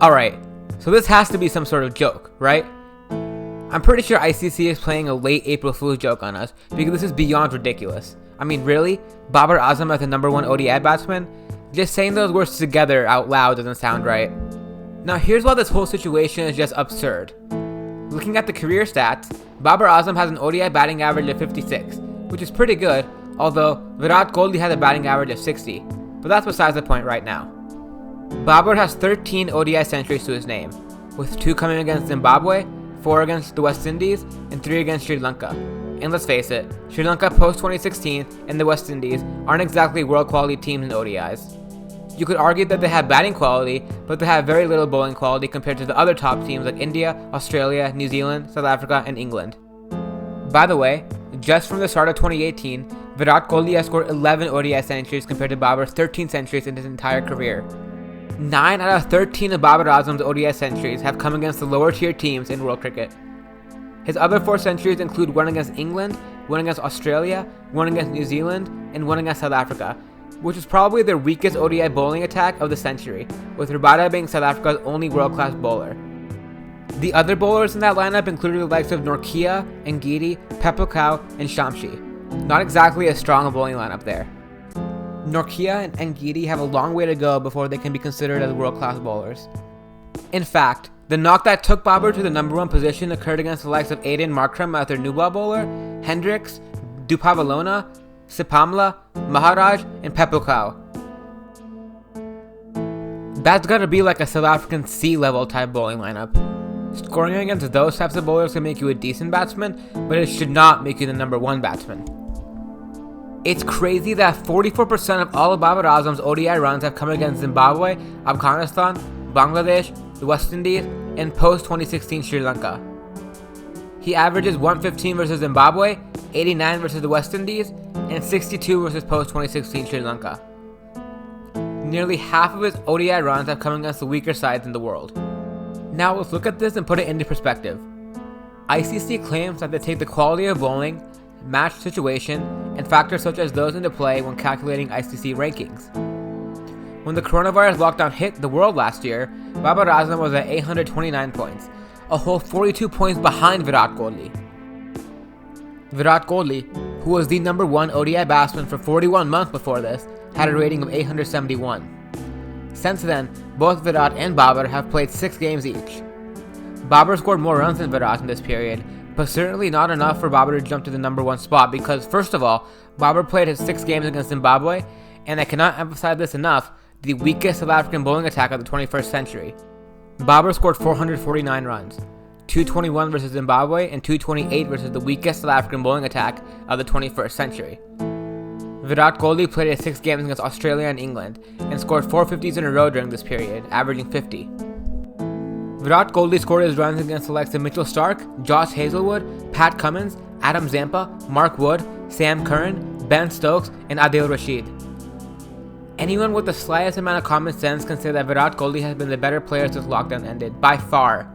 Alright, so this has to be some sort of joke, right? I'm pretty sure ICC is playing a late April Fool's joke on us, because this is beyond ridiculous. I mean, really? Babar Azam as the #1 ODI batsman? Just saying those words together out loud doesn't sound right. Now here's why this whole situation is just absurd. Looking at the career stats, Babar Azam has an ODI batting average of 56, which is pretty good, although Virat Kohli has a batting average of 60, but that's besides the point right now. Babar has 13 ODI centuries to his name, with 2 coming against Zimbabwe, 4 against the West Indies, and 3 against Sri Lanka. And let's face it, Sri Lanka post-2016 and the West Indies aren't exactly world-quality teams in ODIs. You could argue that they have batting quality, but they have very little bowling quality compared to the other top teams like India, Australia, New Zealand, South Africa, and England. By the way, just from the start of 2018, Virat Kohli has scored 11 ODI centuries compared to Babar's 13 centuries in his entire career. 9 out of 13 of Babar Azam's ODI centuries have come against the lower tier teams in world cricket. His other 4 centuries include 1 against England, 1 against Australia, 1 against New Zealand, and 1 against South Africa, which is probably their weakest ODI bowling attack of the century, with Rabada being South Africa's only world-class bowler. The other bowlers in that lineup included the likes of Nortje, Ngidi, Pepukau, and Shamshi. Not exactly a strong bowling lineup there. Nortje and Ngidi have a long way to go before they can be considered as world-class bowlers. In fact, the knock that took Babar to the #1 position occurred against the likes of Aiden Markram as their new ball bowler, Hendricks, Dupavalona, Sipamla, Maharaj, and Pepukau. That's gotta be like a South African C-level type bowling lineup. Scoring against those types of bowlers can make you a decent batsman, but it should not make you the #1 batsman. It's crazy that 44% of all of Babar Azam's ODI runs have come against Zimbabwe, Afghanistan, Bangladesh, the West Indies, and post-2016 Sri Lanka. He averages 115 versus Zimbabwe, 89 versus the West Indies, and 62 versus post-2016 Sri Lanka. Nearly half of his ODI runs have come against the weaker sides in the world. Now let's look at this and put it into perspective. ICC claims that they take the quality of bowling, match situation, and factors such as those into play when calculating ICC rankings. When the coronavirus lockdown hit the world last year, Babar Azam was at 829 points, a whole 42 points behind Virat Kohli. Virat Kohli, who was the #1 ODI batsman for 41 months before this, had a rating of 871. Since then, both Virat and Babar have played 6 games each. Babar scored more runs than Virat in this period, but certainly not enough for Babar to jump to the #1 spot because, first of all, Babar played his 6 games against Zimbabwe, and I cannot emphasize this enough, the weakest South African bowling attack of the 21st century. Babar scored 449 runs, 221 versus Zimbabwe and 228 versus the weakest South African bowling attack of the 21st century. Virat Kohli played his 6 games against Australia and England, and scored 450s in a row during this period, averaging 50. Virat Kohli scored his runs against the likes of Mitchell Starc, Josh Hazlewood, Pat Cummins, Adam Zampa, Mark Wood, Sam Curran, Ben Stokes, and Adil Rashid. Anyone with the slightest amount of common sense can say that Virat Kohli has been the better player since lockdown ended, by far.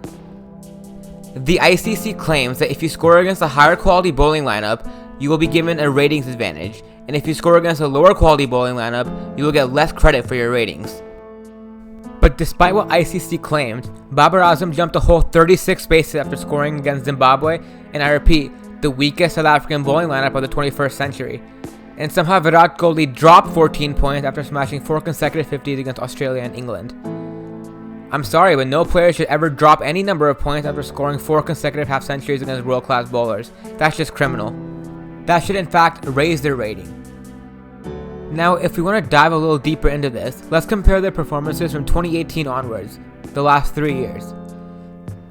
The ICC claims that if you score against a higher quality bowling lineup, you will be given a ratings advantage, and if you score against a lower quality bowling lineup, you will get less credit for your ratings. But despite what ICC claimed, Babar Azam jumped a whole 36 spaces after scoring against Zimbabwe, and I repeat, the weakest South African bowling lineup of the 21st century. And somehow Virat Kohli dropped 14 points after smashing 4 consecutive 50s against Australia and England. I'm sorry, but no player should ever drop any number of points after scoring 4 consecutive half-centuries against world-class bowlers. That's just criminal. That should in fact raise their rating. Now, if we want to dive a little deeper into this, let's compare their performances from 2018 onwards, the last 3 years.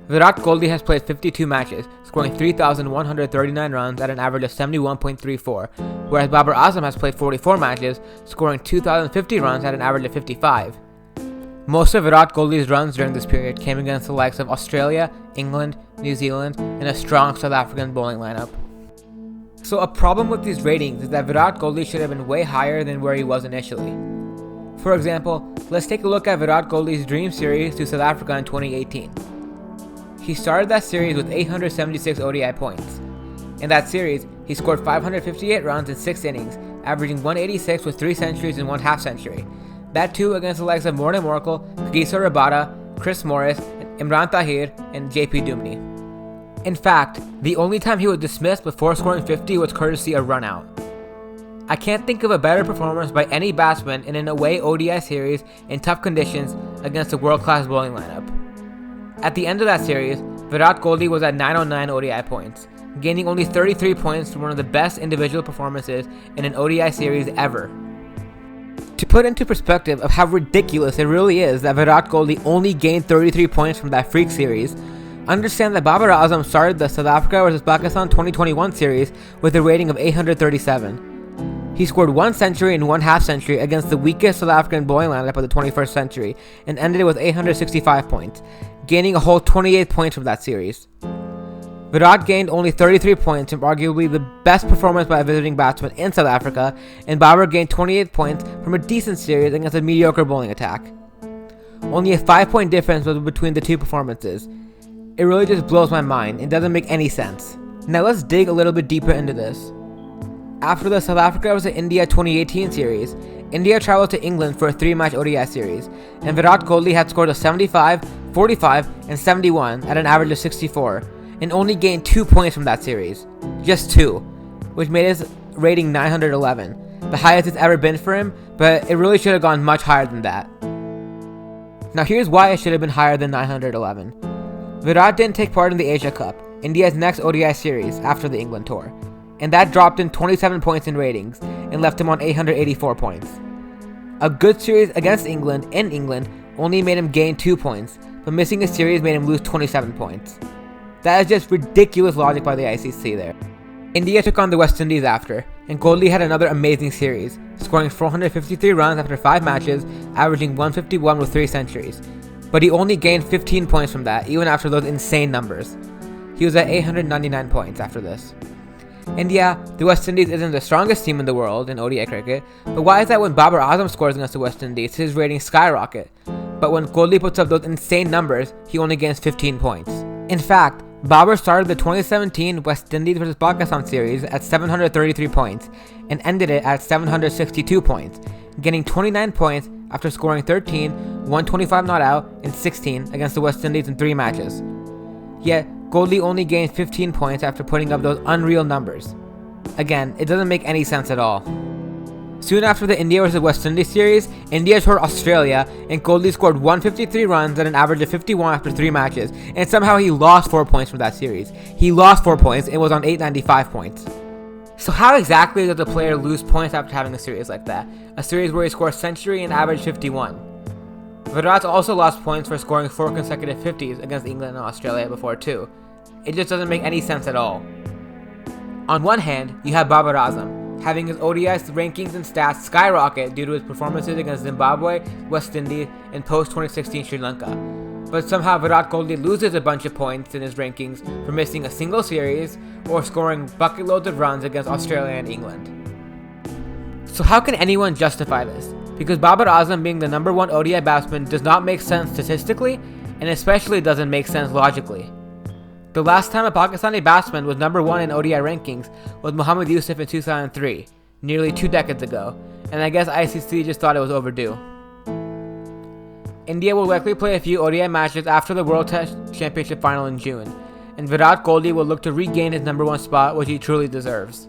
Virat Kohli has played 52 matches, scoring 3,139 runs at an average of 71.34, whereas Babar Azam has played 44 matches, scoring 2,050 runs at an average of 55. Most of Virat Kohli's runs during this period came against the likes of Australia, England, New Zealand, and a strong South African bowling lineup. So a problem with these ratings is that Virat Kohli should have been way higher than where he was initially. For example, let's take a look at Virat Kohli's Dream Series to South Africa in 2018. He started that series with 876 ODI points. In that series, he scored 558 runs in 6 innings, averaging 186 with 3 centuries and 1 half-century. That too against the likes of Morne Morkel, Kagiso Rabada, Chris Morris, and Imran Tahir, and JP Dumni. In fact, the only time he was dismissed before scoring 50 was courtesy of run out. I can't think of a better performance by any batsman in an away ODI series in tough conditions against a world-class bowling lineup. At the end of that series, Virat Kohli was at 909 ODI points, gaining only 33 points from one of the best individual performances in an ODI series ever. To put into perspective of how ridiculous it really is that Virat Kohli only gained 33 points from that freak series, understand that Babar Azam started the South Africa vs Pakistan 2021 series with a rating of 837. He scored 1 century and 1 half-century against the weakest South African bowling lineup of the 21st century and ended it with 865 points, gaining a whole 28 points from that series. Virat gained only 33 points from arguably the best performance by a visiting batsman in South Africa, and Babar gained 28 points from a decent series against a mediocre bowling attack. Only a 5-point difference was between the two performances. It really just blows my mind and doesn't make any sense. Now let's dig a little bit deeper into this. After the South Africa vs India 2018 series, India traveled to England for a 3-match ODI series, and Virat Kohli had scored a 75, 45, and 71 at an average of 64, and only gained 2 points from that series. Just 2, which made his rating 911, the highest it's ever been for him, but it really should have gone much higher than that. Now here's why it should have been higher than 911. Virat didn't take part in the Asia Cup, India's next ODI series after the England tour, and that dropped him 27 points in ratings and left him on 884 points. A good series against England in England only made him gain 2 points, but missing a series made him lose 27 points. That is just ridiculous logic by the ICC there. India took on the West Indies after, and Kohli had another amazing series, scoring 453 runs after 5 matches, averaging 151 with 3 centuries. But he only gained 15 points from that, even after those insane numbers. He was at 899 points after this. And yeah, the West Indies isn't the strongest team in the world in ODI cricket, but why is that when Babar Azam scores against the West Indies, his ratings skyrocket? But when Kohli puts up those insane numbers, he only gains 15 points. In fact, Babar started the 2017 West Indies vs Pakistan series at 733 points and ended it at 762 points, getting 29 points after scoring 13, 125 not out, and 16 against the West Indies in 3 matches. Yet, Kohli only gained 15 points after putting up those unreal numbers. Again, it doesn't make any sense at all. Soon after the India vs West Indies series, India toured Australia, and Kohli scored 153 runs at an average of 51 after 3 matches, and somehow he lost 4 points from that series. He lost 4 points and was on 895 points. So how exactly does a player lose points after having a series like that? A series where he scored a century and averaged 51. Virat also lost points for scoring 4 consecutive 50s against England and Australia before too. It just doesn't make any sense at all. On one hand, you have Babar Azam, having his ODI rankings and stats skyrocket due to his performances against Zimbabwe, West Indies, and post-2016 Sri Lanka. But somehow Virat Kohli loses a bunch of points in his rankings for missing a single series or scoring bucket loads of runs against Australia and England. So how can anyone justify this? Because Babar Azam being the number 1 ODI batsman does not make sense statistically, and especially doesn't make sense logically. The last time a Pakistani batsman was number 1 in ODI rankings was Mohammad Yusuf in 2003, nearly 2 decades ago, and I guess ICC just thought it was overdue. India will likely play a few ODI matches after the World Test Championship final in June, and Virat Kohli will look to regain his number 1 spot, which he truly deserves.